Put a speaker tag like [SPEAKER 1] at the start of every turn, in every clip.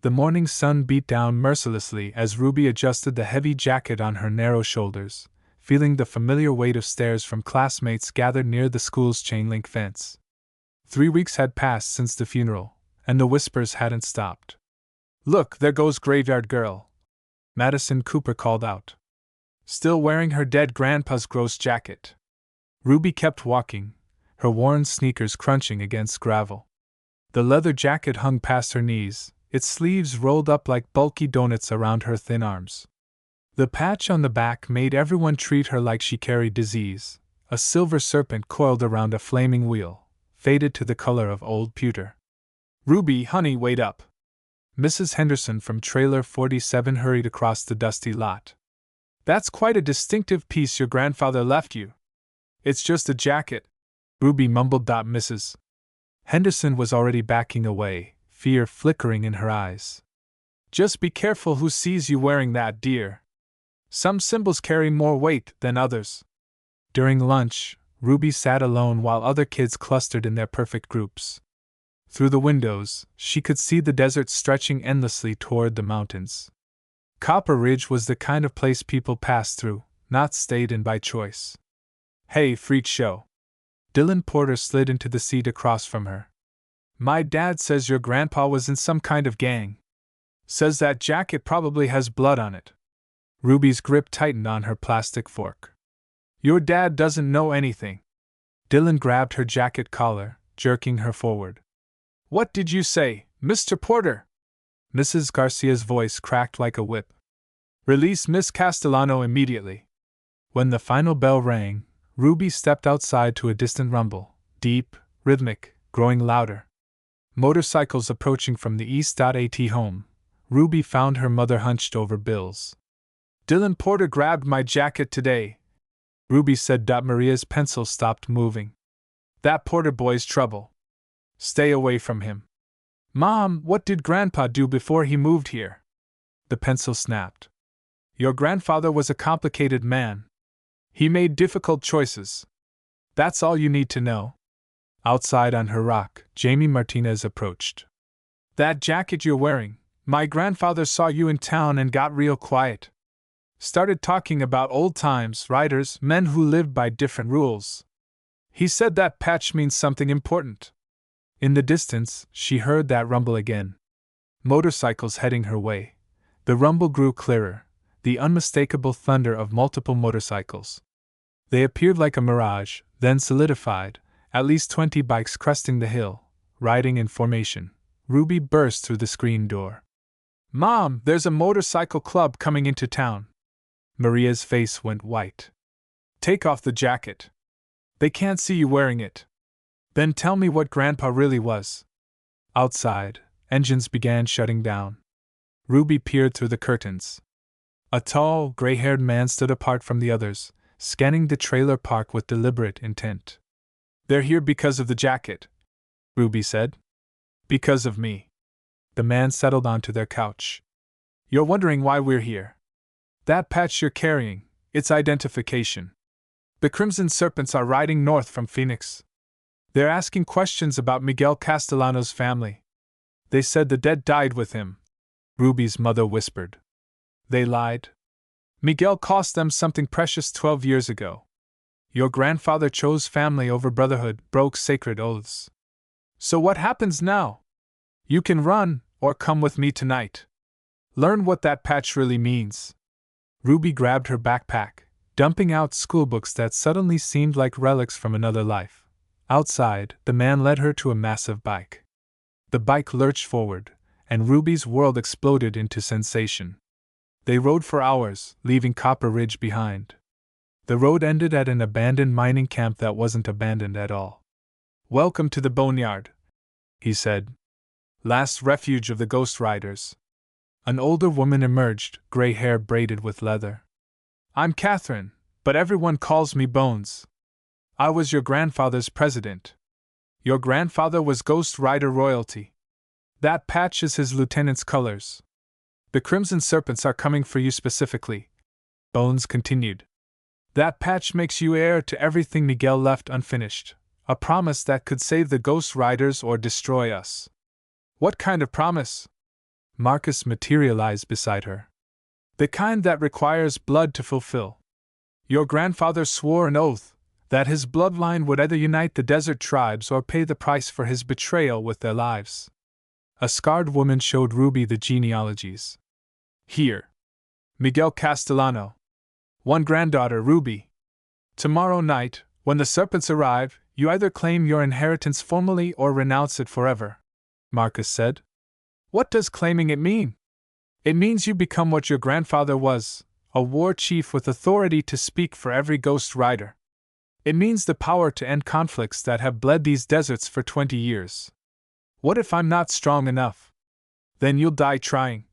[SPEAKER 1] The morning sun beat down mercilessly as Ruby adjusted the heavy jacket on her narrow shoulders, feeling the familiar weight of stares from classmates gathered near the school's chain-link fence. 3 weeks had passed since the funeral, and the whispers hadn't stopped. "Look, there goes Graveyard Girl," Madison Cooper called out. "Still wearing her dead grandpa's gross jacket." Ruby kept walking, her worn sneakers crunching against gravel. The leather jacket hung past her knees, its sleeves rolled up like bulky donuts around her thin arms. The patch on the back made everyone treat her like she carried disease, a silver serpent coiled around a flaming wheel, faded to the color of old pewter. "Ruby, honey, wait up." Mrs. Henderson from Trailer 47 hurried across the dusty lot. "That's quite a distinctive piece your grandfather left you." "It's just a jacket," Ruby mumbled. Mrs. Henderson was already backing away, fear flickering in her eyes. "Just be careful who sees you wearing that, dear. Some symbols carry more weight than others." During lunch, Ruby sat alone while other kids clustered in their perfect groups. Through the windows, she could see the desert stretching endlessly toward the mountains. Copper Ridge was the kind of place people passed through, not stayed in by choice. "Hey, freak show." Dylan Porter slid into the seat across from her. "My dad says your grandpa was in some kind of gang. Says that jacket probably has blood on it." Ruby's grip tightened on her plastic fork. "Your dad doesn't know anything." Dylan grabbed her jacket collar, jerking her forward. "What did you say, Mr. Porter?" Mrs. Garcia's voice cracked like a whip. "Release Miss Castellano immediately." When the final bell rang, Ruby stepped outside to a distant rumble, deep, rhythmic, growing louder. Motorcycles approaching from the east. At home, Ruby found her mother hunched over bills. "Dylan Porter grabbed my jacket today," Ruby said. Maria's pencil stopped moving. "That Porter boy's trouble. Stay away from him." "Mom, what did Grandpa do before he moved here?" The pencil snapped. "Your grandfather was a complicated man. He made difficult choices. That's all you need to know." Outside on her rock, Jamie Martinez approached. "That jacket you're wearing, my grandfather saw you in town and got real quiet. Started talking about old times, riders, men who lived by different rules. He said that patch means something important." In the distance, she heard that rumble again. Motorcycles heading her way. The rumble grew clearer, the unmistakable thunder of multiple motorcycles. They appeared like a mirage, then solidified, at least 20 bikes cresting the hill, riding in formation. Ruby burst through the screen door. "Mom, there's a motorcycle club coming into town." Maria's face went white. "Take off the jacket. They can't see you wearing it. Then tell me what Grandpa really was." Outside, engines began shutting down. Ruby peered through the curtains. A tall, gray-haired man stood apart from the others, scanning the trailer park with deliberate intent. "They're here because of the jacket," Ruby said. "Because of me." The man settled onto their couch. "You're wondering why we're here. That patch you're carrying, it's identification. The Crimson Serpents are riding north from Phoenix. They're asking questions about Miguel Castellano's family. They said the dead died with him," Ruby's mother whispered. "They lied. Miguel cost them something precious 12 years ago. Your grandfather chose family over brotherhood, broke sacred oaths. So what happens now? You can run, or come with me tonight. Learn what that patch really means." Ruby grabbed her backpack, dumping out schoolbooks that suddenly seemed like relics from another life. Outside, the man led her to a massive bike. The bike lurched forward, and Ruby's world exploded into sensation. They rode for hours, leaving Copper Ridge behind. The road ended at an abandoned mining camp that wasn't abandoned at all. "Welcome to the Boneyard," he said. "Last refuge of the Ghost Riders." An older woman emerged, gray hair braided with leather. "I'm Catherine, but everyone calls me Bones. I was your grandfather's president. Your grandfather was Ghost Rider royalty. That patch is his lieutenant's colors. The Crimson Serpents are coming for you specifically," Bones continued. "That patch makes you heir to everything Miguel left unfinished, a promise that could save the Ghost Riders or destroy us." "What kind of promise?" Marcus materialized beside her. The kind that requires blood to fulfill. Your grandfather swore an oath that his bloodline would either unite the desert tribes or pay the price for his betrayal with their lives. A scarred woman showed Ruby the genealogies. Here. Miguel Castellano. One granddaughter, Ruby. Tomorrow night, when the serpents arrive, you either claim your inheritance formally or renounce it forever, Marcus said. What does claiming it mean? It means you become what your grandfather was, a war chief with authority to speak for every Ghost Rider. It means the power to end conflicts that have bled these deserts for 20 years. What if I'm not strong enough? Then you'll die trying,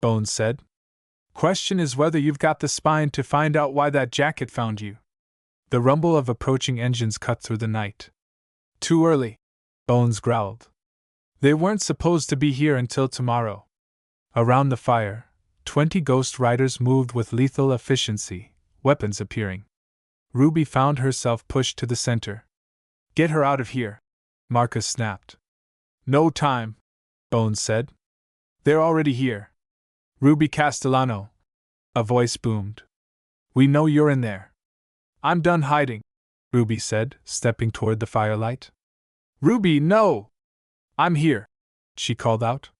[SPEAKER 1] Bones said. Question is whether you've got the spine to find out why that jacket found you. The rumble of approaching engines cut through the night. Too early, Bones growled. They weren't supposed to be here until tomorrow. Around the fire, 20 Ghost Riders moved with lethal efficiency, weapons appearing. Ruby found herself pushed to the center. Get her out of here, Marcus snapped. No time, Bones said. They're already here. Ruby Castellano. A voice boomed. We know you're in there. I'm done hiding, Ruby said, stepping toward the firelight. Ruby, no! I'm here, she called out.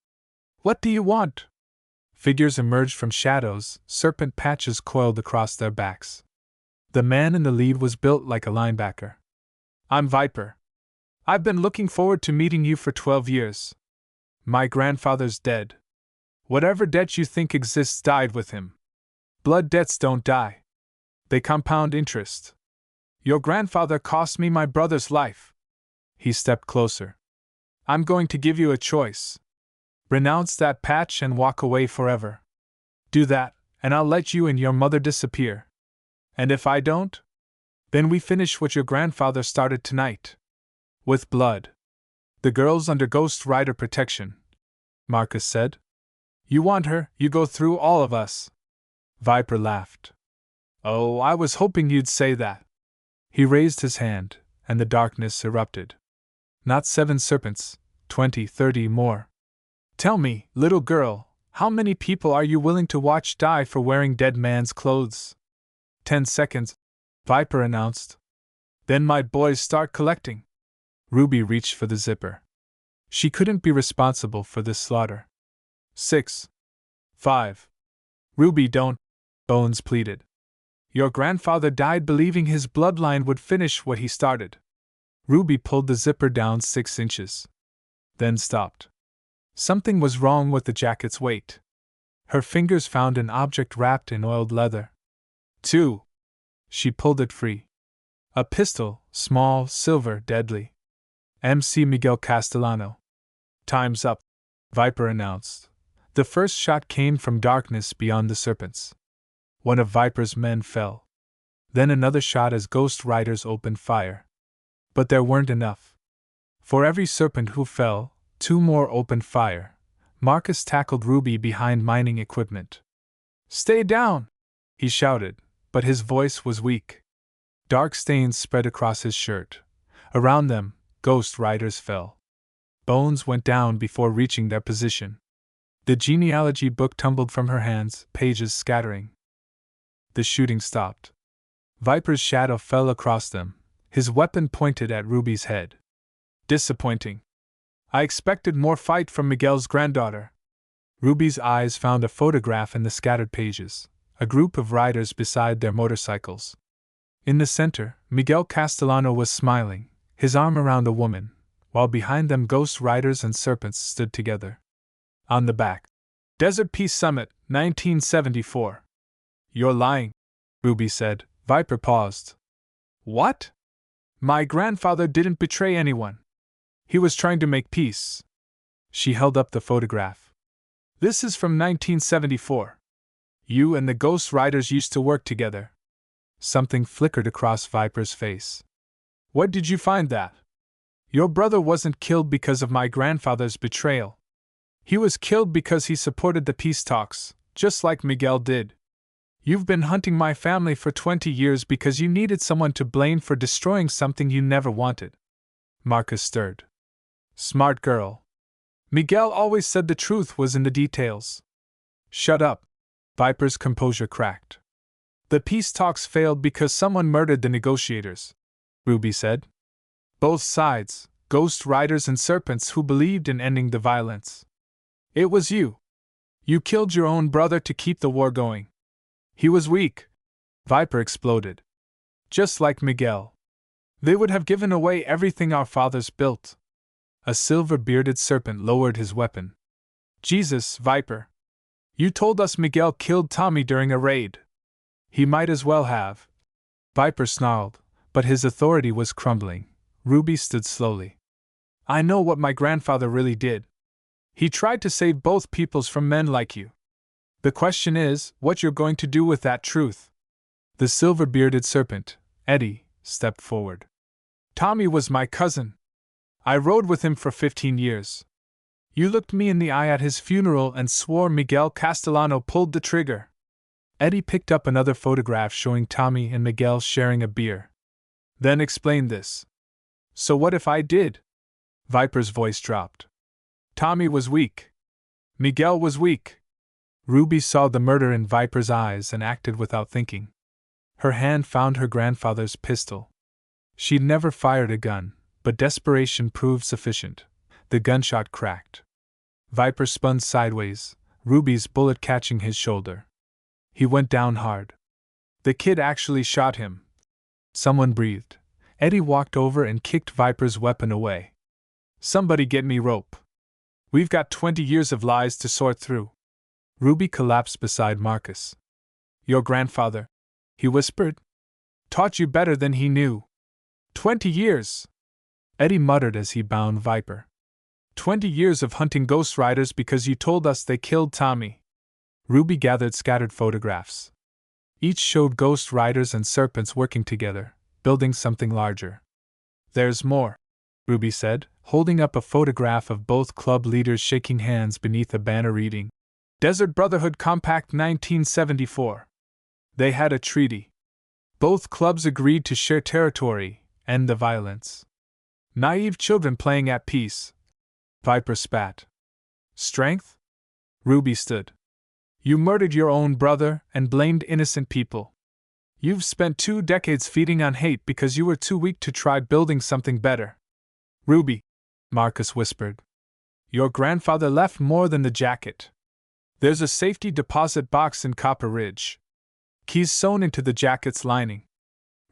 [SPEAKER 1] What do you want? Figures emerged from shadows, serpent patches coiled across their backs. The man in the lead was built like a linebacker. I'm Viper. I've been looking forward to meeting you for 12 years. My grandfather's dead. Whatever debt you think exists died with him. Blood debts don't die. They compound interest. Your grandfather cost me my brother's life. He stepped closer. I'm going to give you a choice. Renounce that patch and walk away forever. Do that, and I'll let you and your mother disappear. And if I don't? Then we finish what your grandfather started tonight. With blood. The girl's under Ghost Rider protection, Marcus said. You want her, you go through all of us. Viper laughed. Oh, I was hoping you'd say that. He raised his hand, and the darkness erupted. Not 7 serpents, 20, 30 more. Tell me, little girl, how many people are you willing to watch die for wearing dead man's clothes? 10 seconds, Viper announced. Then my boys start collecting. Ruby reached for the zipper. She couldn't be responsible for this slaughter. 6. 5. Ruby, don't, Bones pleaded. Your grandfather died believing his bloodline would finish what he started. Ruby pulled the zipper down 6 inches. Then stopped. Something was wrong with the jacket's weight. Her fingers found an object wrapped in oiled leather. 2. She pulled it free. A pistol, small, silver, deadly. MC Miguel Castellano. Time's up, Viper announced. The first shot came from darkness beyond the serpents. One of Viper's men fell. Then another shot as Ghost Riders opened fire. But there weren't enough. For every serpent who fell, 2 more opened fire. Marcus tackled Ruby behind mining equipment. Stay down, he shouted, but his voice was weak. Dark stains spread across his shirt. Around them, Ghost Riders fell. Bones went down before reaching their position. The genealogy book tumbled from her hands, pages scattering. The shooting stopped. Viper's shadow fell across them, his weapon pointed at Ruby's head. Disappointing. I expected more fight from Miguel's granddaughter. Ruby's eyes found a photograph in the scattered pages, a group of riders beside their motorcycles. In the center, Miguel Castellano was smiling, his arm around a woman, while behind them Ghost Riders and serpents stood together. On the back, Desert Peace Summit, 1974. You're lying, Ruby said. Viper paused. What? My grandfather didn't betray anyone. He was trying to make peace. She held up the photograph. This is from 1974. You and the Ghost Riders used to work together. Something flickered across Viper's face. Where did you find that? Your brother wasn't killed because of my grandfather's betrayal. He was killed because he supported the peace talks, just like Miguel did. You've been hunting my family for 20 years because you needed someone to blame for destroying something you never wanted. Marcus stirred. Smart girl. Miguel always said the truth was in the details. Shut up. Viper's composure cracked. The peace talks failed because someone murdered the negotiators, Ruby said. Both sides, Ghost Riders and Serpents who believed in ending the violence. It was you. You killed your own brother to keep the war going. He was weak. Viper exploded. Just like Miguel. They would have given away everything our fathers built. A silver-bearded serpent lowered his weapon. Jesus, Viper. You told us Miguel killed Tommy during a raid. He might as well have. Viper snarled, but his authority was crumbling. Ruby stood slowly. I know what my grandfather really did. He tried to save both peoples from men like you. The question is, what you're going to do with that truth. The silver-bearded serpent, Eddie, stepped forward. Tommy was my cousin. I rode with him for 15 years. You looked me in the eye at his funeral and swore Miguel Castellano pulled the trigger. Eddie picked up another photograph showing Tommy and Miguel sharing a beer. Then explained this. So what if I did? Viper's voice dropped. Tommy was weak. Miguel was weak. Ruby saw the murder in Viper's eyes and acted without thinking. Her hand found her grandfather's pistol. She'd never fired a gun, but desperation proved sufficient. The gunshot cracked. Viper spun sideways, Ruby's bullet catching his shoulder. He went down hard. The kid actually shot him. Someone breathed. Eddie walked over and kicked Viper's weapon away. Somebody get me rope. We've got 20 years of lies to sort through. Ruby collapsed beside Marcus. Your grandfather, he whispered, taught you better than he knew. 20 years! Eddie muttered as he bound Viper. 20 years of hunting Ghost Riders because you told us they killed Tommy. Ruby gathered scattered photographs. Each showed Ghost Riders and Serpents working together, building something larger. There's more, Ruby said, holding up a photograph of both club leaders shaking hands beneath a banner reading, Desert Brotherhood Compact 1974. They had a treaty. Both clubs agreed to share territory, end the violence. Naive children playing at peace. Viper spat. Strength? Ruby stood. You murdered your own brother and blamed innocent people. You've spent 2 decades feeding on hate because you were too weak to try building something better. Ruby, Marcus whispered. Your grandfather left more than the jacket. There's a safety deposit box in Copper Ridge. Keys sewn into the jacket's lining.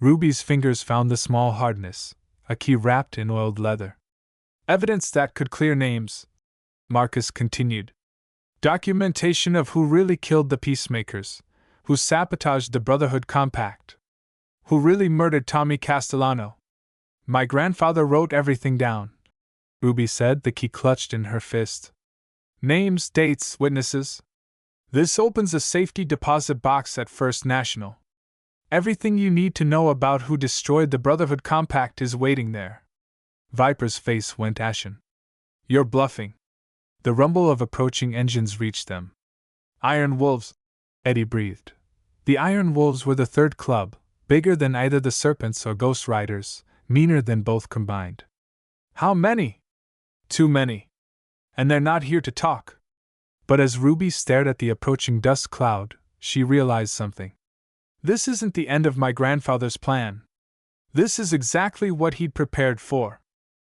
[SPEAKER 1] Ruby's fingers found the small hardness, a key wrapped in oiled leather. Evidence that could clear names, Marcus continued. Documentation of who really killed the peacemakers, who sabotaged the Brotherhood Compact, who really murdered Tommy Castellano. My grandfather wrote everything down, Ruby said, the key clutched in her fist. Names, dates, witnesses. This opens a safety deposit box at First National. Everything you need to know about who destroyed the Brotherhood Compact is waiting there. Viper's face went ashen. You're bluffing. The rumble of approaching engines reached them. Iron Wolves, Eddie breathed. The Iron Wolves were the third club, bigger than either the Serpents or Ghost Riders, meaner than both combined. How many? Too many. And they're not here to talk. But as Ruby stared at the approaching dust cloud, she realized something. This isn't the end of my grandfather's plan. This is exactly what he'd prepared for.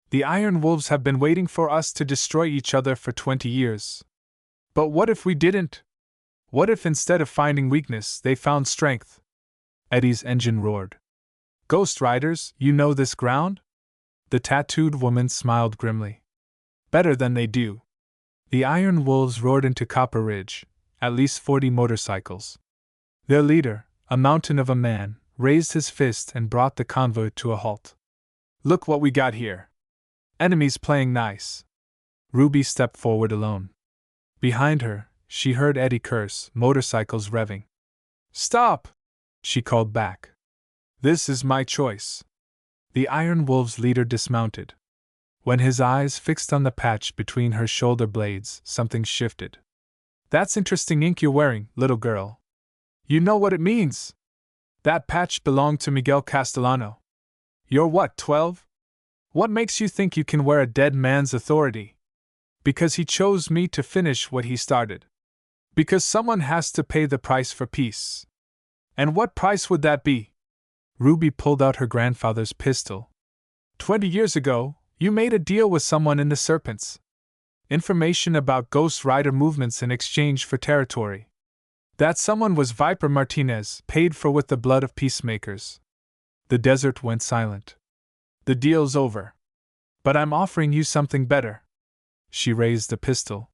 [SPEAKER 1] The Iron Wolves have been waiting for us to destroy each other for 20 years. But what if we didn't? What if instead of finding weakness, they found strength? Eddie's engine roared. Ghost Riders, you know this ground? The tattooed woman smiled grimly. Better than they do. The Iron Wolves roared into Copper Ridge, at least 40 motorcycles. Their leader, a mountain of a man, raised his fist and brought the convoy to a halt. Look what we got here. Enemies playing nice. Ruby stepped forward alone. Behind her, she heard Eddie curse, motorcycles revving. Stop! She called back. This is my choice. The Iron Wolves' leader dismounted. When his eyes fixed on the patch between her shoulder blades, something shifted. That's interesting ink you're wearing, little girl. You know what it means? That patch belonged to Miguel Castellano. You're what, 12? What makes you think you can wear a dead man's authority? Because he chose me to finish what he started. Because someone has to pay the price for peace. And what price would that be? Ruby pulled out her grandfather's pistol. 20 years ago, you made a deal with someone in the Serpents. Information about Ghost Rider movements in exchange for territory. That someone was Viper Martinez, paid for with the blood of peacemakers. The desert went silent. The deal's over. But I'm offering you something better. She raised the pistol.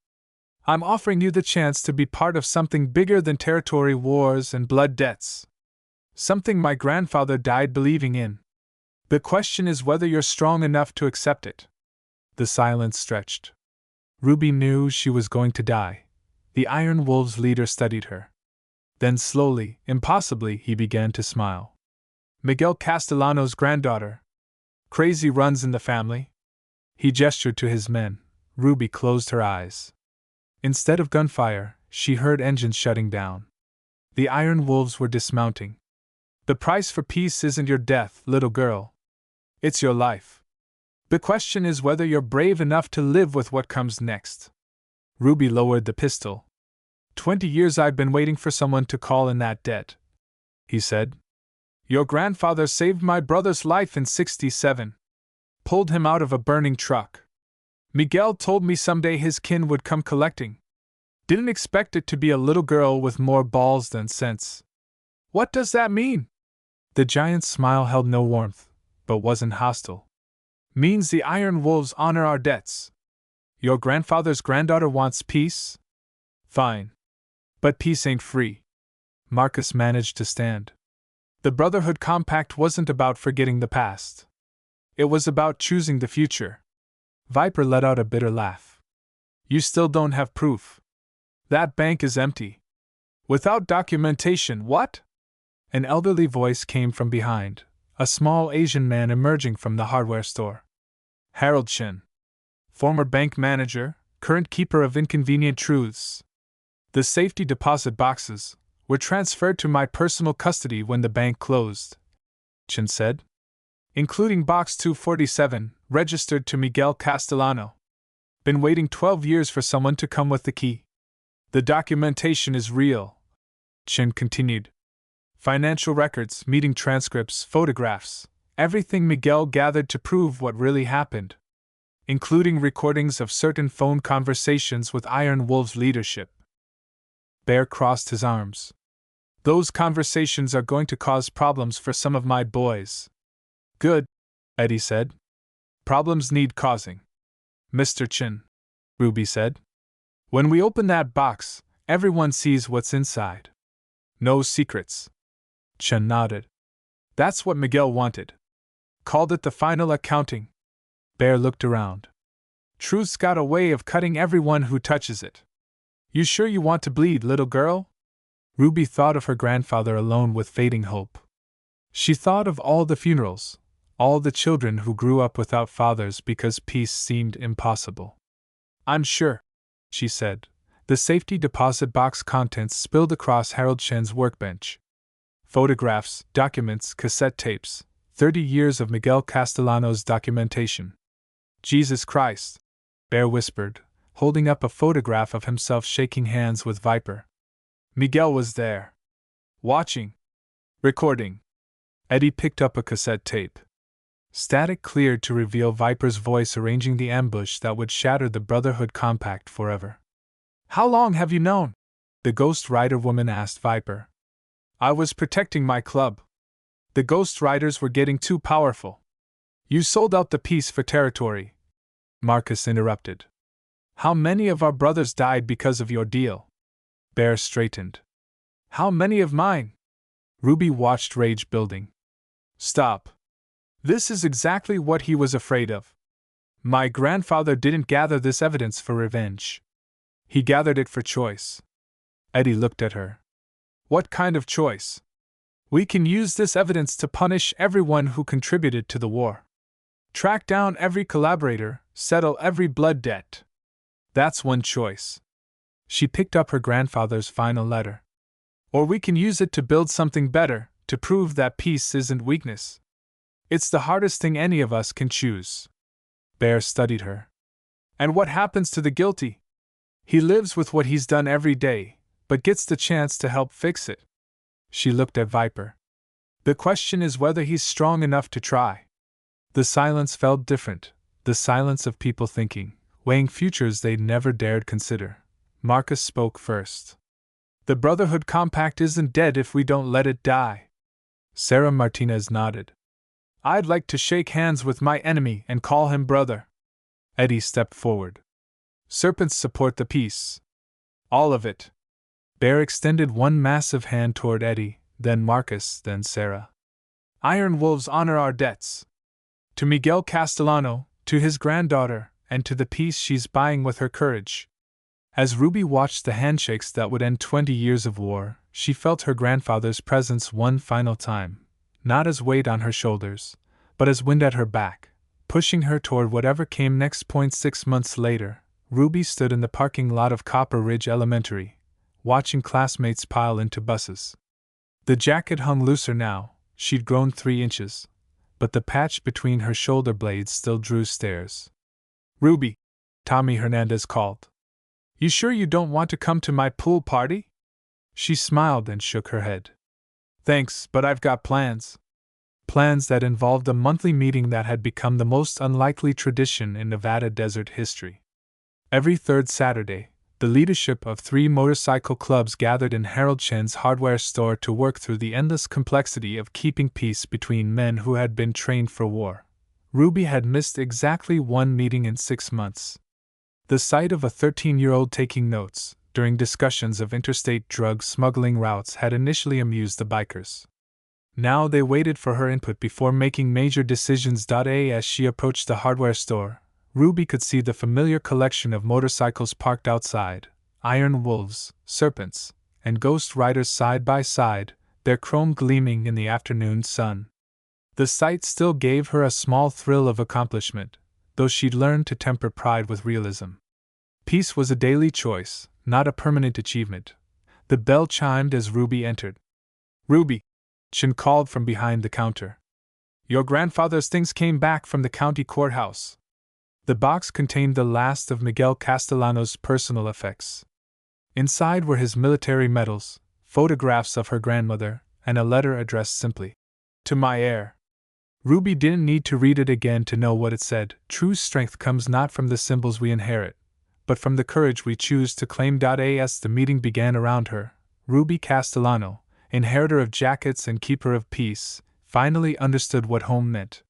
[SPEAKER 1] I'm offering you the chance to be part of something bigger than territory wars and blood debts. Something my grandfather died believing in. The question is whether you're strong enough to accept it. The silence stretched. Ruby knew she was going to die. The Iron Wolves leader studied her. Then slowly, impossibly, he began to smile. Miguel Castellano's granddaughter. Crazy runs in the family. He gestured to his men. Ruby closed her eyes. Instead of gunfire, she heard engines shutting down. The Iron Wolves were dismounting. The price for peace isn't your death, little girl. It's your life. The question is whether you're brave enough to live with what comes next. Ruby lowered the pistol. 20 years I've been waiting for someone to call in that debt, he said. Your grandfather saved my brother's life in '67. Pulled him out of a burning truck. Miguel told me someday his kin would come collecting. Didn't expect it to be a little girl with more balls than sense. What does that mean? The giant's smile held no warmth, but wasn't hostile. Means the Iron Wolves honor our debts. Your grandfather's granddaughter wants peace? Fine. But peace ain't free. Marcus managed to stand. The Brotherhood Compact wasn't about forgetting the past. It was about choosing the future. Viper let out a bitter laugh. You still don't have proof. That bank is empty. Without documentation, what? An elderly voice came from behind, a small Asian man emerging from the hardware store. Harold Chen. Former bank manager, current keeper of Inconvenient Truths. The safety deposit boxes were transferred to my personal custody when the bank closed, Chen said. Including box 247, registered to Miguel Castellano. Been waiting 12 years for someone to come with the key. The documentation is real, Chen continued. Financial records, meeting transcripts, photographs, everything Miguel gathered to prove what really happened. Including recordings of certain phone conversations with Iron Wolves leadership. Bear crossed his arms. Those conversations are going to cause problems for some of my boys. Good, Eddie said. Problems need causing. Mr. Chen, Ruby said. When we open that box, everyone sees what's inside. No secrets. Chen nodded. That's what Miguel wanted. Called it the final accounting. Bear looked around. Truth's got a way of cutting everyone who touches it. You sure you want to bleed, little girl? Ruby thought of her grandfather alone with fading hope. She thought of all the funerals, all the children who grew up without fathers because peace seemed impossible. I'm sure, she said. The safety deposit box contents spilled across Harold Chen's workbench. Photographs, documents, cassette tapes, 30 years of Miguel Castellano's documentation. Jesus Christ, Bear whispered, holding up a photograph of himself shaking hands with Viper. Miguel was there. Watching. Recording. Eddie picked up a cassette tape. Static cleared to reveal Viper's voice arranging the ambush that would shatter the Brotherhood Compact forever. How long have you known? The Ghost Rider woman asked Viper. I was protecting my club. The Ghost Riders were getting too powerful. You sold out the peace for territory. Marcus interrupted. How many of our brothers died because of your deal? Bear straightened. How many of mine? Ruby watched rage building. Stop. This is exactly what he was afraid of. My grandfather didn't gather this evidence for revenge. He gathered it for choice. Eddie looked at her. What kind of choice? We can use this evidence to punish everyone who contributed to the war. Track down every collaborator, settle every blood debt. That's one choice. She picked up her grandfather's final letter. Or we can use it to build something better, to prove that peace isn't weakness. It's the hardest thing any of us can choose. Bear studied her. And what happens to the guilty? He lives with what he's done every day, but gets the chance to help fix it. She looked at Viper. The question is whether he's strong enough to try. The silence felt different, the silence of people thinking, weighing futures they'd never dared consider. Marcus spoke first. The Brotherhood Compact isn't dead if we don't let it die. Sarah Martinez nodded. I'd like to shake hands with my enemy and call him brother. Eddie stepped forward. Serpents support the peace. All of it. Bear extended one massive hand toward Eddie, then Marcus, then Sarah. Iron Wolves honor our debts. To Miguel Castellano, to his granddaughter, and to the peace she's buying with her courage. As Ruby watched the handshakes that would end 20 years of war, she felt her grandfather's presence one final time, not as weight on her shoulders, but as wind at her back, pushing her toward whatever came next. 6 months later, Ruby stood in the parking lot of Copper Ridge Elementary, watching classmates pile into buses. The jacket hung looser now, she'd grown 3 inches, but the patch between her shoulder blades still drew stares. Ruby, Tommy Hernandez called. You sure you don't want to come to my pool party? She smiled and shook her head. Thanks, but I've got plans. Plans that involved a monthly meeting that had become the most unlikely tradition in Nevada desert history. Every third Saturday, the leadership of 3 motorcycle clubs gathered in Harold Chen's hardware store to work through the endless complexity of keeping peace between men who had been trained for war. Ruby had missed exactly 1 meeting in 6 months. The sight of a 13-year-old taking notes during discussions of interstate drug smuggling routes had initially amused the bikers. Now they waited for her input before making major decisions. As she approached the hardware store, Ruby could see the familiar collection of motorcycles parked outside, Iron Wolves, Serpents, and Ghost Riders side by side, their chrome gleaming in the afternoon sun. The sight still gave her a small thrill of accomplishment, though she'd learned to temper pride with realism. Peace was a daily choice, not a permanent achievement. The bell chimed as Ruby entered. Ruby, Chen called from behind the counter. Your grandfather's things came back from the county courthouse. The box contained the last of Miguel Castellano's personal effects. Inside were his military medals, photographs of her grandmother, and a letter addressed simply, "To my heir." Ruby didn't need to read it again to know what it said. True strength comes not from the symbols we inherit, but from the courage we choose to claim. As the meeting began around her, Ruby Castellano, inheritor of jackets and keeper of peace, finally understood what home meant.